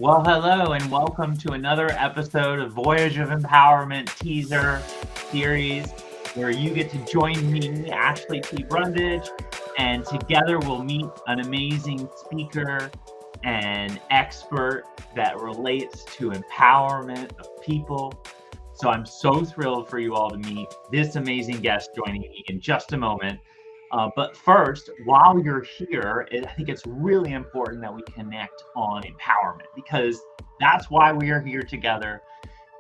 Well, hello, and welcome to another episode of Voyage of Empowerment teaser series, where you get to join me, Ashley T Brundage, and together we'll meet an amazing speaker and expert that relates to empowerment of people. So I'm so thrilled for you all to meet this amazing guest joining me in just a moment. But first, while you're here, I think it's really important that we connect on empowerment, because that's why we are here together.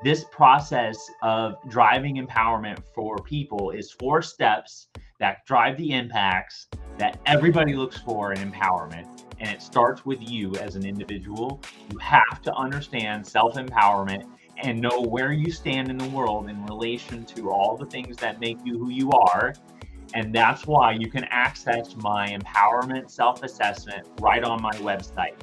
This process of driving empowerment for people is 4 steps that drive the impacts that everybody looks for in empowerment. And it starts with you as an individual. You have to understand self-empowerment and know where you stand in the world in relation to all the things that make you who you are. And that's why you can access my empowerment self-assessment right on my website.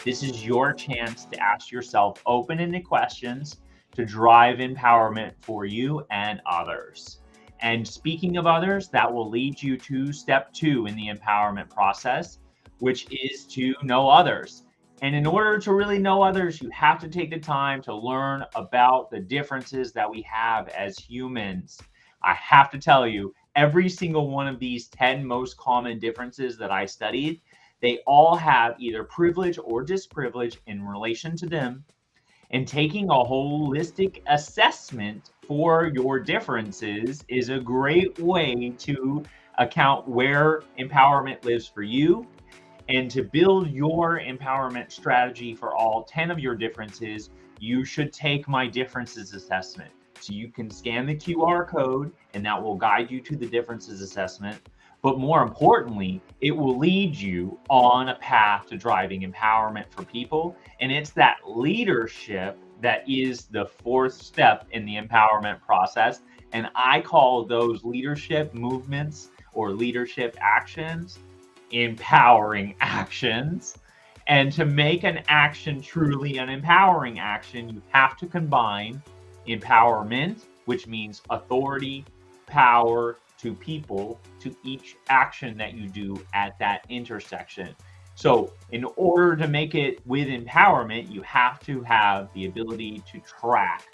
This is your chance to ask yourself open-ended questions to drive empowerment for you and others. And speaking of others, that will lead you to step 2 in the empowerment process, which is to know others. And in order to really know others, you have to take the time to learn about the differences that we have as humans. I have to tell you, every single one of these 10 most common differences that I studied, they all have either privilege or disprivilege in relation to them. And taking a holistic assessment for your differences is a great way to account where empowerment lives for you. And to build your empowerment strategy for all 10 of your differences, you should take my differences assessment. So you can scan the QR code and that will guide you to the differences assessment. But more importantly, it will lead you on a path to driving empowerment for people. And it's that leadership that is the 4th step in the empowerment process. And I call those leadership movements or leadership actions empowering actions. And to make an action truly an empowering action, you have to combine empowerment, which means authority, power to people, to each action that you do at that intersection. So in order to make it with empowerment, you have to have the ability to track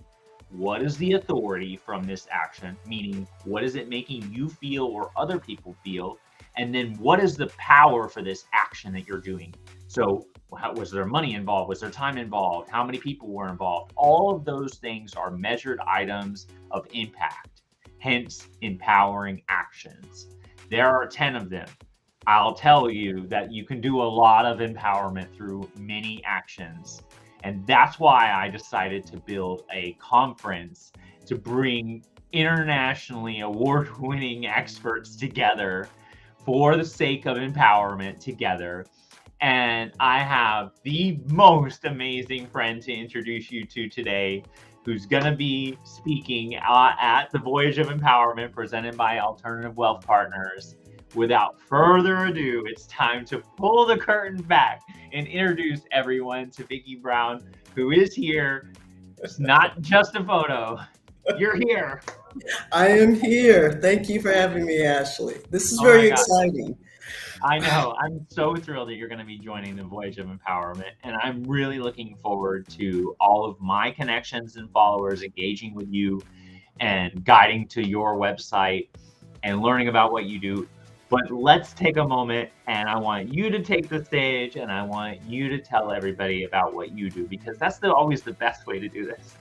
what is the authority from this action, meaning what is it making you feel or other people feel, and then what is the power for this action that you're doing. So was there money involved? Was there time involved? How many people were involved? All of those things are measured items of impact, hence empowering actions. There are 10 of them. I'll tell you that you can do a lot of empowerment through many actions. And that's why I decided to build a conference to bring internationally award-winning experts together for the sake of empowerment together. And I have the most amazing friend to introduce you to today, who's going to be speaking at the Voyage of Empowerment presented by Alternative Wealth Partners. Without further ado, it's time to pull the curtain back and introduce everyone to Vicki Brown, who is here. It's not just a photo. You're here. I am here. Thank you for having me, Ashley. This is Oh my very God. exciting. I know. I'm so thrilled that you're going to be joining the Voyage of Empowerment. And I'm really looking forward to all of my connections and followers engaging with you and guiding to your website and learning about what you do. But let's take a moment, and I want you to take the stage, and I want you to tell everybody about what you do, because that's always the best way to do this.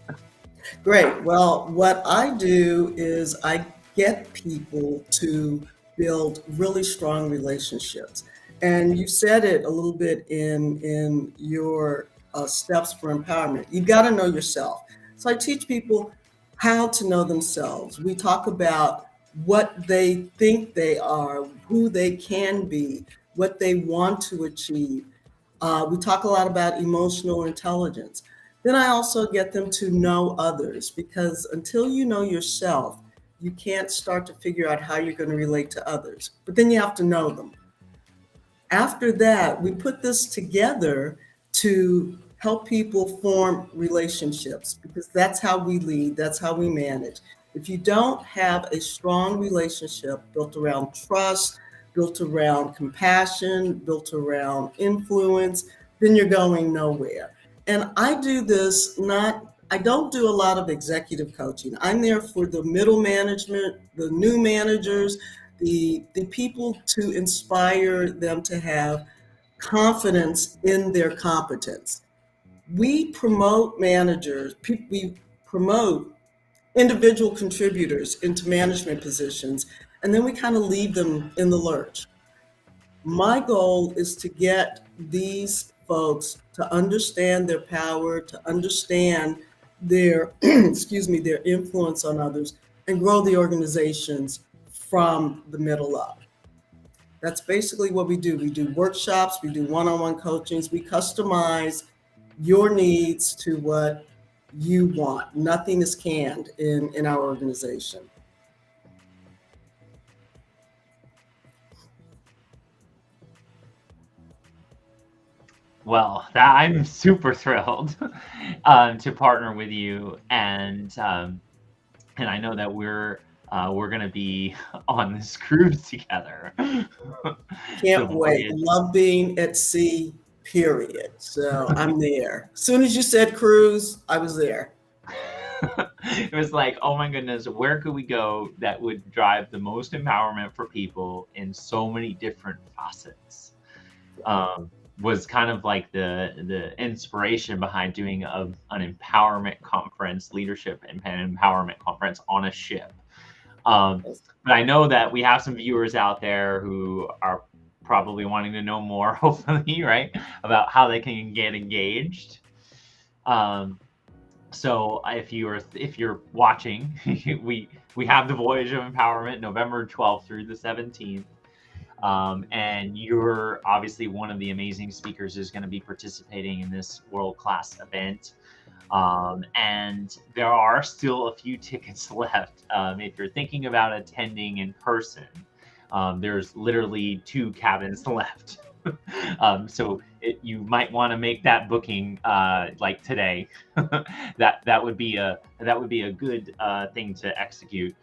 Great. Well, what I do is I get people to build really strong relationships. And you said it a little bit in your steps for empowerment. You got to know yourself. So I teach people how to know themselves. We talk about what they think they are, who they can be, what they want to achieve. We talk a lot about emotional intelligence. Then I also get them to know others, because until you know yourself, you can't start to figure out how you're going to relate to others. But then you have to know them. After that, we put this together to help people form relationships, because that's how we lead, that's how we manage. If you don't have a strong relationship built around trust, built around compassion, built around influence, then you're going nowhere. And I do this not, I don't do a lot of executive coaching. I'm there for the middle management, the new managers, the people to inspire them to have confidence in their competence. We promote managers, we promote individual contributors into management positions, and then we kind of leave them in the lurch. My goal is to get these folks to understand their power, to understand their, excuse me, their influence on others, and grow the organizations from the middle up. That's basically what we do. We do workshops, we do one-on-one coachings, we customize your needs to what you want. Nothing is canned in our organization. Well, I'm super thrilled to partner with you, and I know that we're gonna be on this cruise together. The Can't wait. voyage. Love being at sea, period. So I'm there. As soon as you said cruise, I was there. It was like, oh my goodness, where could we go that would drive the most empowerment for people in so many different facets? Um, was kind of like the inspiration behind doing an empowerment conference, leadership and empowerment conference on a ship. Um, but I know that we have some viewers out there who are probably wanting to know more, hopefully, right, about how they can get engaged. Um, so if you're watching, we have the Voyage of Empowerment, November 12th through the 17th. And you're obviously one of the amazing speakers who's going to be participating in this world-class event. And there are still a few tickets left. If you're thinking about attending in person, there's literally 2 cabins left. So you might want to make that booking like today. That would be a good thing to execute.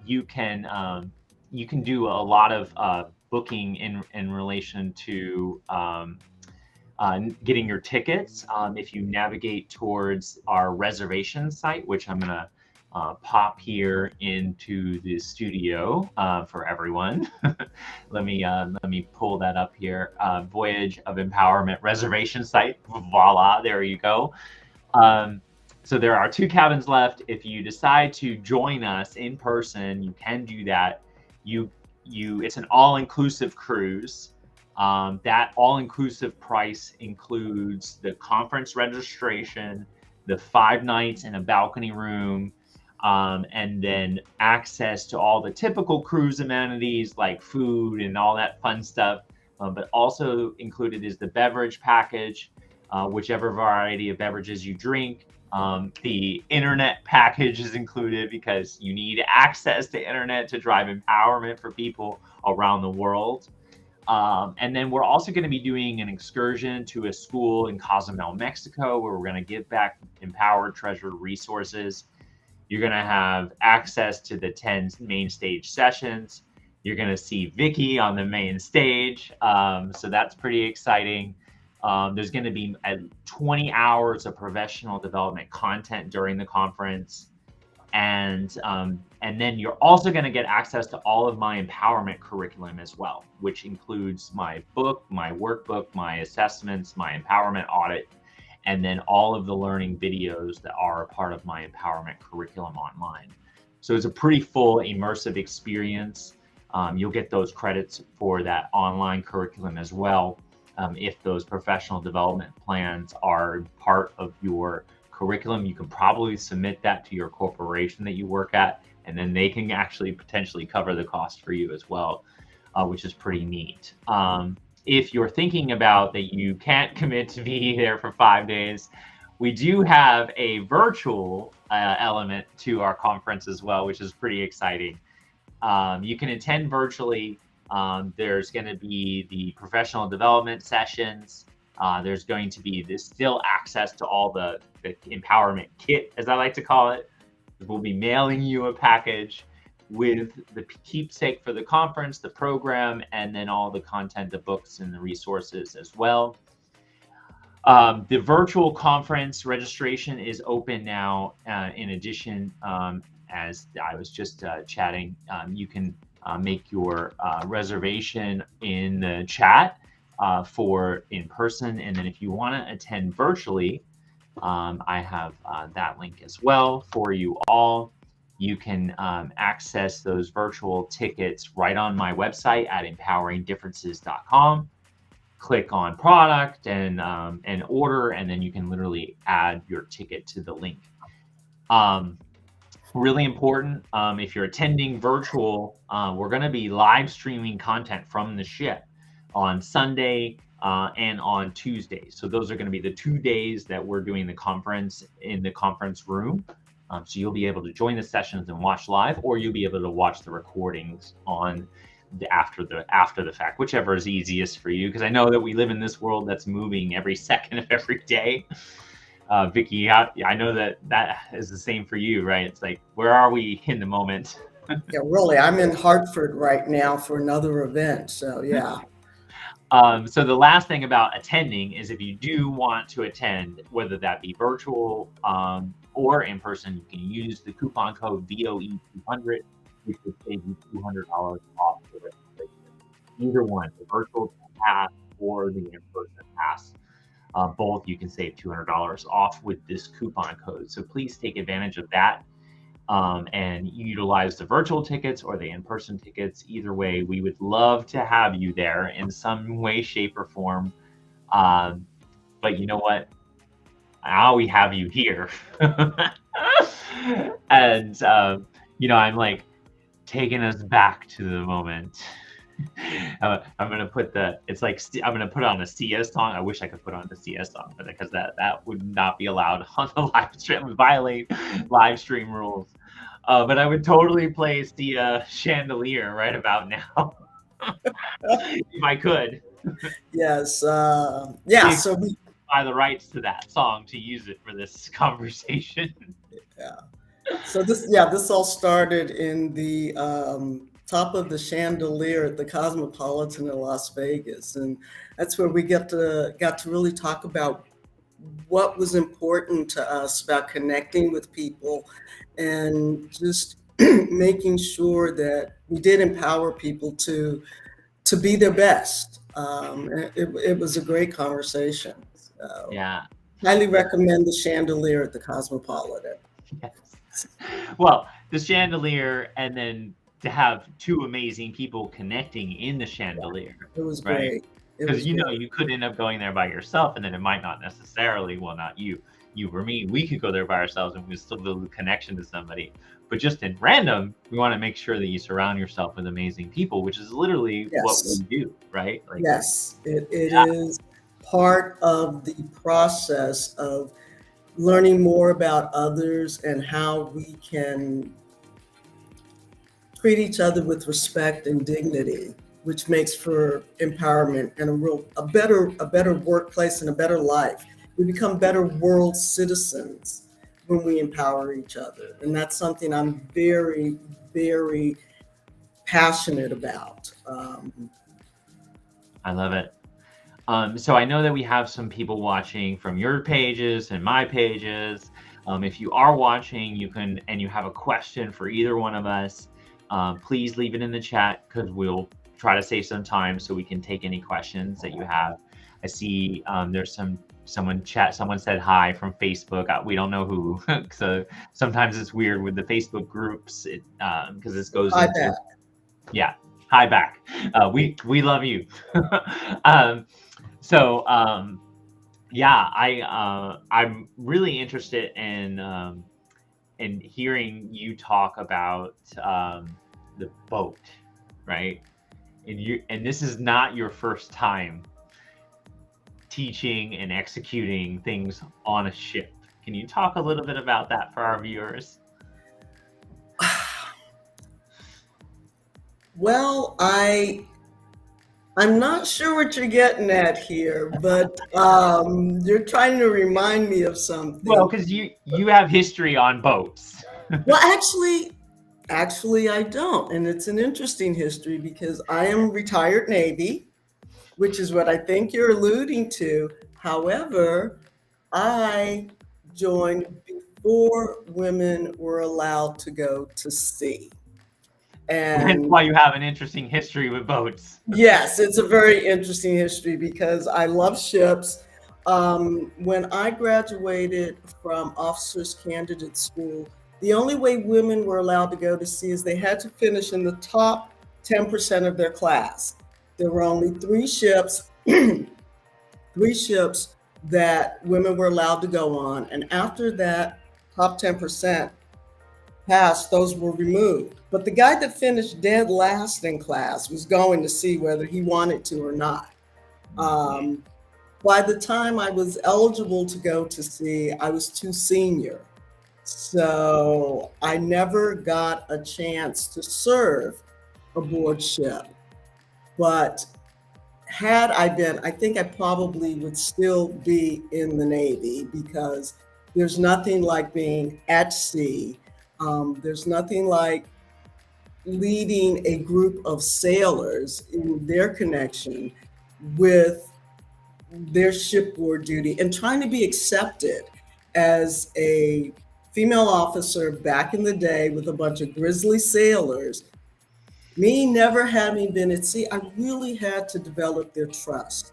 You can do a lot of booking in relation to getting your tickets. If you navigate towards our reservation site, which I'm gonna pop here into the studio for everyone. Let me pull that up here. Voyage of Empowerment reservation site. Voila, there you go. So there are 2 cabins left. If you decide to join us in person, you can do that. It's an all-inclusive cruise. That all-inclusive price includes the conference registration, the 5 nights in a balcony room, and then access to all the typical cruise amenities like food and all that fun stuff. But also included is the beverage package, whichever variety of beverages you drink. The internet package is included because you need access to internet to drive empowerment for people around the world. And then we're also going to be doing an excursion to a school in Cozumel, Mexico, where we're going to give back empowered treasured resources. You're going to have access to the 10 main stage sessions. You're going to see Vicky on the main stage. So that's pretty exciting. There's going to be 20 hours of professional development content during the conference. And then you're also going to get access to all of my empowerment curriculum as well, which includes my book, my workbook, my assessments, my empowerment audit, and then all of the learning videos that are a part of my empowerment curriculum online. So it's a pretty full immersive experience. You'll get those credits for that online curriculum as well. If those professional development plans are part of your curriculum, you can probably submit that to your corporation that you work at, and then they can actually potentially cover the cost for you as well, which is pretty neat. If you're thinking about that you can't commit to be there for 5 days, we do have a virtual element to our conference as well, which is pretty exciting. You can attend virtually. There's going to be the professional development sessions. There's going to be still access to all the empowerment kit, as I like to call it. We'll be mailing you a package with the keepsake for the conference, the program, and then all the content, the books and the resources as well. The virtual conference registration is open now. In addition, as I was just chatting, you can make your reservation in the chat for in person. And then if you want to attend virtually, I have that link as well for you all. You can access those virtual tickets right on my website at empoweringdifferences.com. Click on product and order, and then you can literally add your ticket to the link. Really important, if you're attending virtual, we're going to be live streaming content from the ship on Sunday and on Tuesday. So those are going to be the 2 days that we're doing the conference in the conference room. So you'll be able to join the sessions and watch live, or you'll be able to watch the recordings on after the fact, whichever is easiest for you, because I know that we live in this world that's moving every second of every day. Vicky, I know that is the same for you, right? It's like, where are we in the moment? Yeah, really. I'm in Hartford right now for another event. So yeah. So the last thing about attending is, if you do want to attend, whether that be virtual or in person, you can use the coupon code VOE200, which would save you $200 off the registration. Either one, the virtual pass or the in-person pass, both you can save $200 off with this coupon code. So please take advantage of that and utilize the virtual tickets or the in-person tickets. Either way, we would love to have you there in some way, shape, or form. But you know what? Now we have you here. And, I'm like, taking us back to the moment. I'm gonna put I'm gonna put on a Sia song. I wish I could put on the Sia song, but because that would not be allowed on the live stream, it would violate live stream rules. But I would totally play Sia Chandelier right about now if I could. Yes. Yeah. So we buy the rights to that song to use it for this conversation. Yeah. So this all started in the top of the chandelier at the Cosmopolitan in Las Vegas, and that's where we got to really talk about what was important to us about connecting with people and just making sure that we did empower people to be their best. It was a great conversation. So, Yeah. highly recommend the chandelier at the Cosmopolitan. Yes. Well, the chandelier, and then to have two amazing people connecting in the chandelier. It was right? great. Because you could end up going there by yourself, and then it might not necessarily, well, not you or me, we could go there by ourselves and we still build a connection to somebody. But just in random, we want to make sure that you surround yourself with amazing people, which is literally what we do, right? Like, yes, it is part of the process of learning more about others and how we can treat each other with respect and dignity, which makes for empowerment and a better workplace and a better life. We become better world citizens when we empower each other. And that's something I'm very, very passionate about. I love it. So I know that we have some people watching from your pages and my pages. If you are watching, and you have a question for either one of us, please leave it in the chat, because we'll try to save some time so we can take any questions that you have. I see there's someone said hi from Facebook. We don't know who. So sometimes it's weird with the Facebook groups, because this goes into, yeah, hi back. We love you. I'm really interested in hearing you talk about the boat, right? And this is not your first time teaching and executing things on a ship. Can you talk a little bit about that for our viewers? Well, I'm not sure what you're getting at here, but you're trying to remind me of something. Well, because you have history on boats. Well, actually, I don't. And it's an interesting history, because I am retired Navy, which is what I think you're alluding to. However, I joined before women were allowed to go to sea. Hence And why you have an interesting history with boats. yes, it's a very interesting history because I love ships. When I graduated from Officers Candidate School, the only way women were allowed to go to sea is they had to finish in the top 10% of their class. There were only three ships that women were allowed to go on. And after that top 10% passed, those were removed. But the guy that finished dead last in class was going to see whether he wanted to or not. Um, by the time I was eligible to go to sea, I was too senior. So I never got a chance to serve aboard ship. But had I been, I think I probably would still be in the Navy because there's nothing like being at sea. There's nothing like leading a group of sailors in their connection with their shipboard duty and trying to be accepted as a female officer back in the day with a bunch of grizzly sailors. Me never having been at sea, I really had to develop their trust.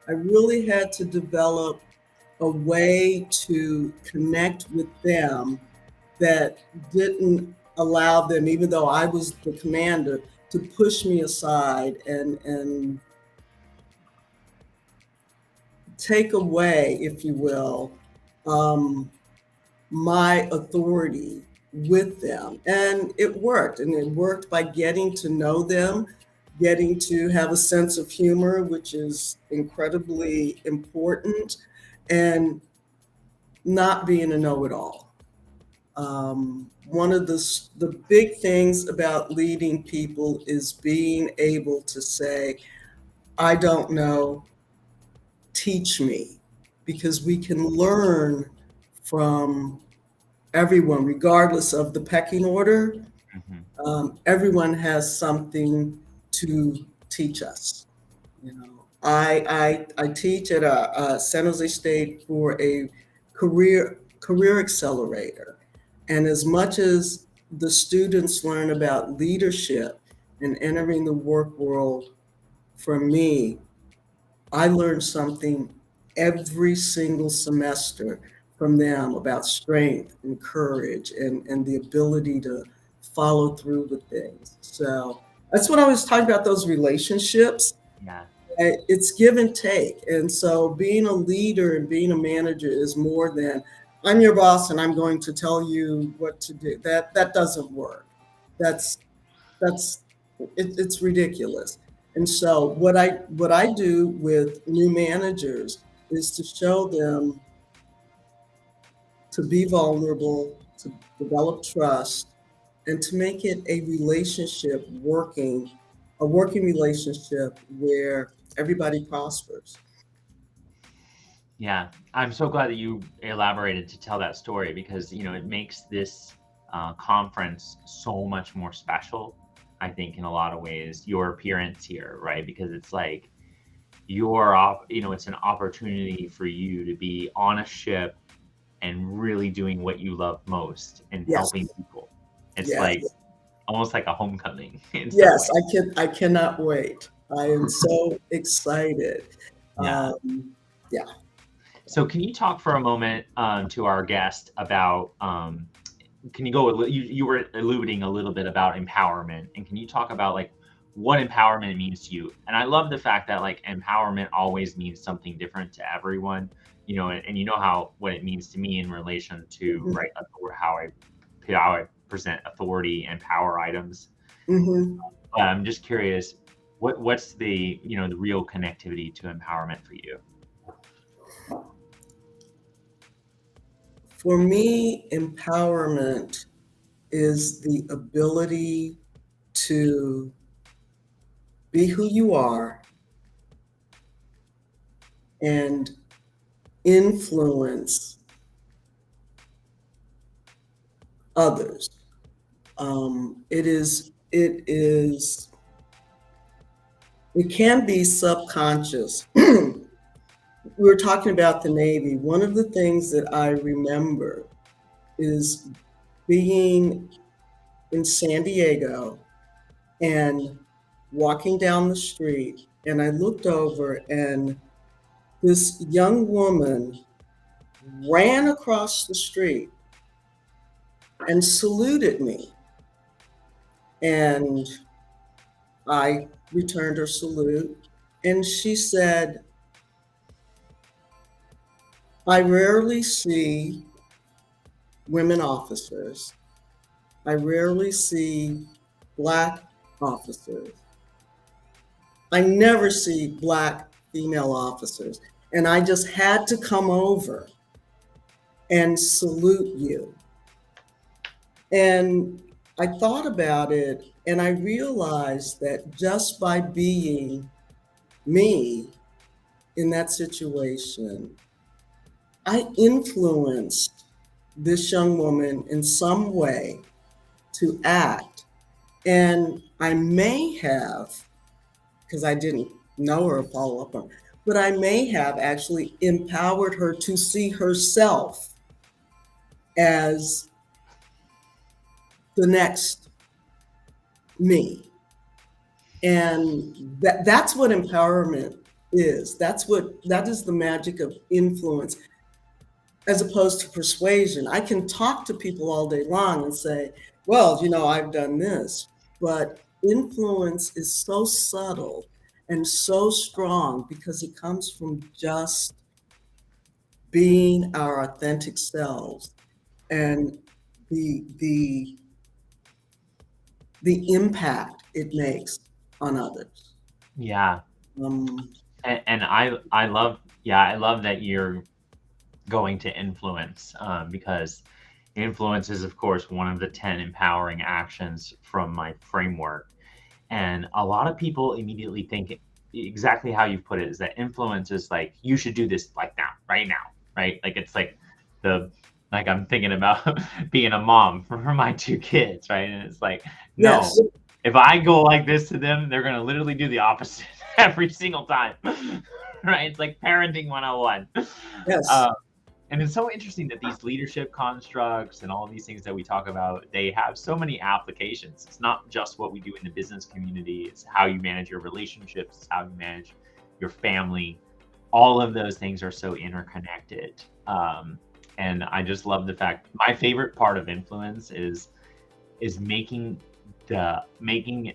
I really had to develop a way to connect with them that didn't allow them, even though I was the commander, to push me aside and take away, if you will, um, my authority with them. And it worked. And it worked by getting to know them, getting to have a sense of humor, which is incredibly important, and not being a know-it-all. One of the big things about leading people is being able to say, I don't know, teach me, because we can learn from everyone, regardless of the pecking order. Everyone has something to teach us. You know, I teach at a San Jose State for a career accelerator, and as much as the students learn about leadership and entering the work world, for me, I learned something every single semester from them about strength and courage and the ability to follow through with things. So that's what I was talking about, those relationships. Yeah. It's give and take. And so being a leader and being a manager is more than I'm your boss and I'm going to tell you what to do. That doesn't work. That's that's it's ridiculous. And so what I do with new managers is to show them to be vulnerable, to develop trust, and to make it a working relationship where everybody prospers. Yeah, I'm so glad that you elaborated to tell that story because it makes this conference so much more special. I think in a lot of ways, your appearance here, right? Because it's like it's an opportunity for you to be on a ship and really doing what you love most and Yes, helping people. It's yes, like almost like a homecoming in some yes. way. I cannot wait. I am so excited. Yeah. Yeah. So can you talk for a moment to our guest about can you go you were alluding a little bit about empowerment, and can you talk about like what empowerment means to you? And I love the fact that like empowerment always means something different to everyone, and you know how what it means to me in relation to Mhm, right how I present authority and power items. mhm. But I'm just curious, what's the real connectivity to empowerment for you? For me, empowerment is the ability to be who you are and influence others. It can be subconscious. we were talking about the Navy. One of the things that I remember is being in San Diego and walking down the street, and I looked over, and this young woman ran across the street and saluted me. And I returned her salute. And she said, I rarely see women officers. I rarely see Black officers. I never see Black female officers. And I just had to come over and salute you. And I thought about it, and I realized that just by being me in that situation, I influenced this young woman in some way to act. And I may have, because I didn't know her or follow up on, but I may have actually empowered her to see herself as the next me. And that's what empowerment is. That is the magic of influence, as opposed to persuasion. I can talk to people all day long and say, well, I've done this, but influence is so subtle and so strong because it comes from just being our authentic selves and the impact it makes on others. Yeah. And I love that you're going to influence, because influence is, of course, one of the 10 empowering actions from my framework. And a lot of people immediately think exactly how you put it, is that influence is like, you should do this like now, right now, right? Like, it's like I'm thinking about being a mom for my 2 kids, right? And it's like, no, Yes. If I go like this to them, they're going to literally do the opposite every single time, right? It's like parenting 101. Yes. And it's so interesting that these leadership constructs and all of these things that we talk about, they have so many applications. It's not just what we do in the business community. It's how you manage your relationships, it's how you manage your family. All of those things are so interconnected. And I just love the fact, my favorite part of influence is making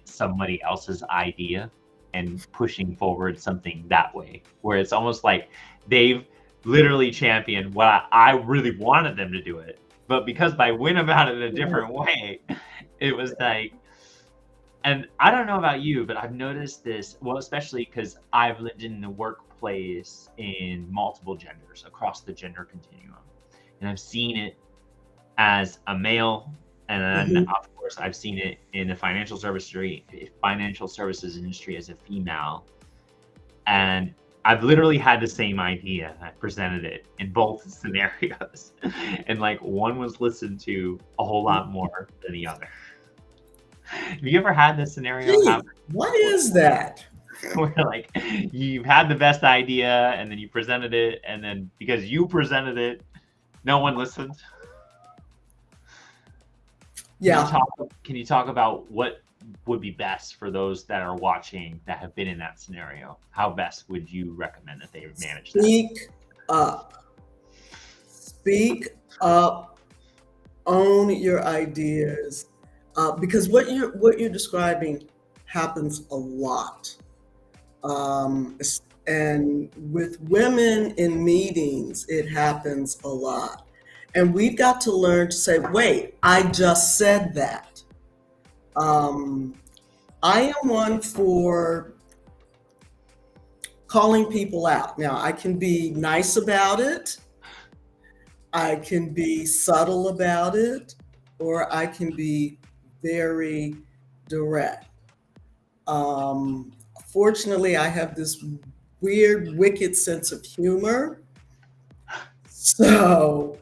somebody else's idea and pushing forward something that way, where it's almost like they've literally championed what I really wanted them to do it, but because I went about it in a different way, it was like, and I don't know about you, but I've noticed this, well, especially because I've lived in the workplace in multiple genders across the gender continuum, and I've seen it as a male, and then of course I've seen it in the financial services industry as a female, and I've literally had the same idea. I presented it in both scenarios, and like one was listened to a whole lot more than the other. Have you ever had this scenario happen? What is that? Where like you've had the best idea and then you presented it, and then because you presented it, no one listened? Yeah. Can you talk about what would be best for those that are watching that have been in that scenario? How best would you recommend that they manage that? Speak up, own your ideas, because what you're describing happens a lot. And with women in meetings, it happens a lot. And we've got to learn to say, wait, I just said that. I am one for calling people out. Now, I can be nice about it, I can be subtle about it, or I can be very direct. Fortunately, I have this weird, wicked sense of humor. So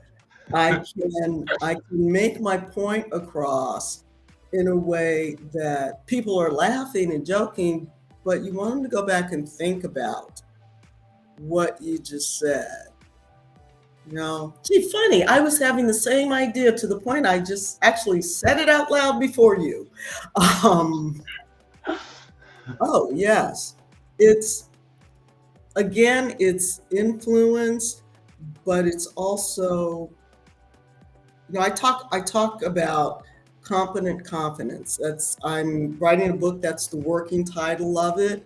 I can make my point across in a way that people are laughing and joking, but you want them to go back and think about what you just said. Gee, funny. I was having the same idea to the point I just actually said it out loud before you. Um, oh, yes. It's, again, it's influence, but it's also, I talk about competent confidence. I'm writing a book, that's the working title of it.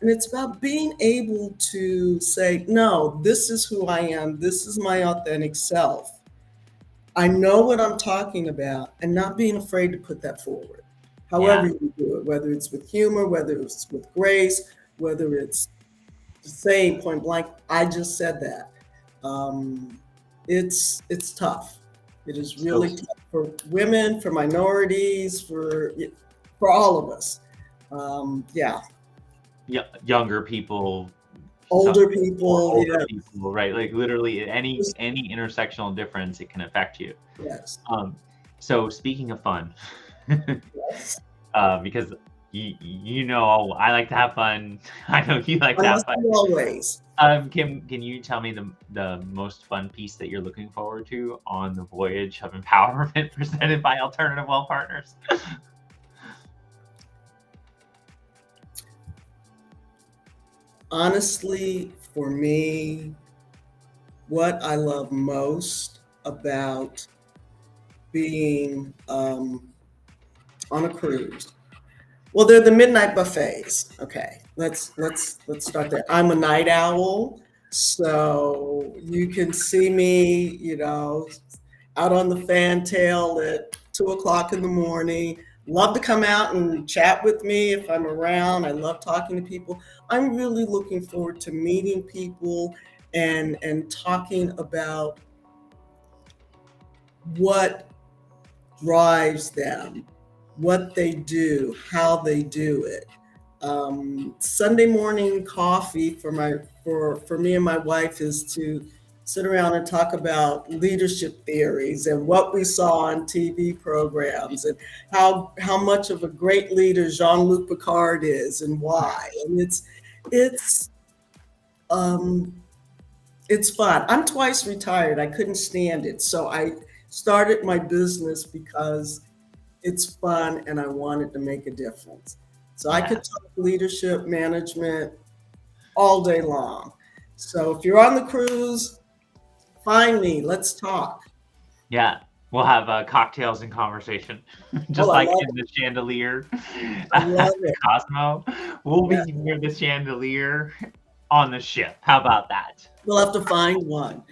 And it's about being able to say, no, this is who I am. This is my authentic self. I know what I'm talking about, and not being afraid to put that forward. However Yeah. you do it, whether it's with humor, whether it's with grace, whether it's saying point blank, I just said that. Um, it's tough. It is So really tough for women, for minorities, for all of us. Yeah, younger people, some older or people. older Yeah, people, right? Like literally any intersectional difference, it can affect you. yes, So speaking of fun, yes. because I like to have fun. I know you like to have fun. Honestly, always. Can you tell me the most fun piece that you're looking forward to on the Voyage of Empowerment presented by Alternative Well Partners? Honestly, for me, what I love most about being on a cruise. Well, they're the midnight buffets. Okay, let's start there. I'm a night owl, so you can see me, out on the fantail at 2 o'clock in the morning. Love to come out and chat with me if I'm around. I love talking to people. I'm really looking forward to meeting people and talking about what drives them, what they do, how they do it. Sunday morning coffee for me and my wife is to sit around and talk about leadership theories and what we saw on TV programs and how much of a great leader Jean-Luc Picard is and why. And it's um, it's fun. I'm twice retired. I couldn't stand it, so I started my business because it's fun and I wanted to make a difference. So I Yeah. could talk leadership, management all day long. So if you're on the cruise, find me. Let's talk. Yeah, we'll have cocktails and conversation, Oh, just I like love in it. the chandelier I at love the it. Cosmo. We'll Yeah. be near the chandelier on the ship. How about that? We'll have to find one.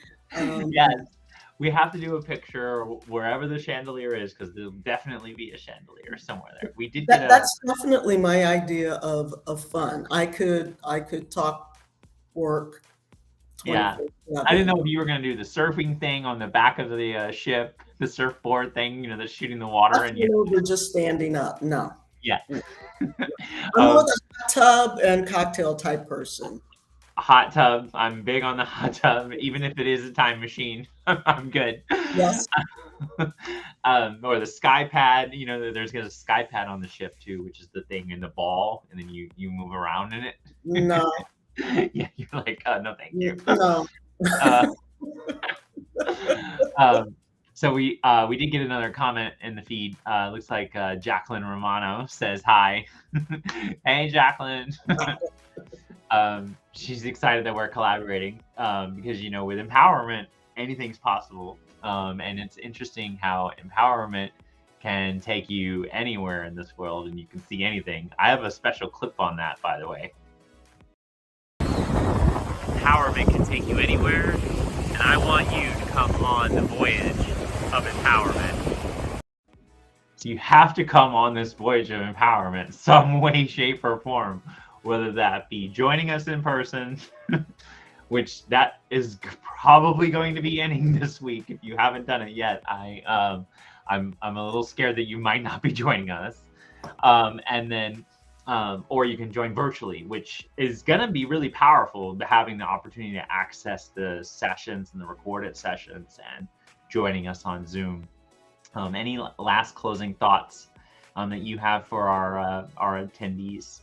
Yes, Um, we have to do a picture wherever the chandelier is because there'll definitely be a chandelier somewhere there. We did get a that's definitely my idea of fun. I could talk work yeah. I didn't 24/7. know if you were gonna do the surfing thing on the back of the ship, the surfboard thing, that's shooting the water, and you We're just standing up. No. yeah. I'm more um, the hot tub and cocktail type person. hot tub. I'm big on the hot tub, even if it is a time machine. I'm good. Yes. Or the sky pad. There's a sky pad on the ship too, which is the thing in the ball, and then you move around in it. No. Yeah, you're like, no, thank you. No. Uh, um, so we did get another comment in the feed. Looks like Jacqueline Romano says hi. Hey, Jacqueline. She's excited that we're collaborating because with empowerment, anything's possible. And it's interesting how empowerment can take you anywhere in this world, and you can see anything. I have a special clip on that, by the way. Empowerment can take you anywhere, and I want you to come on the voyage of empowerment. So you have to come on this voyage of empowerment, some way, shape, or form, whether that be joining us in person, which that is probably going to be ending this week if you haven't done it yet. I'm a little scared that you might not be joining us, and then or you can join virtually, which is going to be really powerful, having the opportunity to access the sessions and the recorded sessions and joining us on Zoom. Any last closing thoughts that you have for our attendees?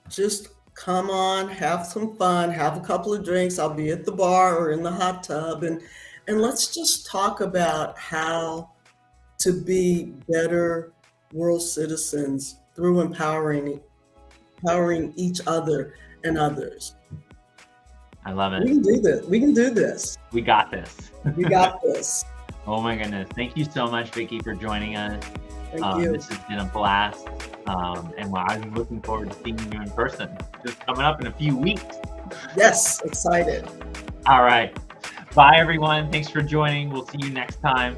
Just come on, have some fun, have a couple of drinks. I'll be at the bar or in the hot tub, and let's just talk about how to be better world citizens through empowering each other and others. I love We it. can do this. We can do this. We got this. We got this. Oh my goodness. Thank you so much, Vicki, for joining us. Thank you. This has been a blast. And I'm looking forward to seeing you in person. Just coming up in a few weeks. Yes, excited. All right. Bye, everyone. Thanks for joining. We'll see you next time.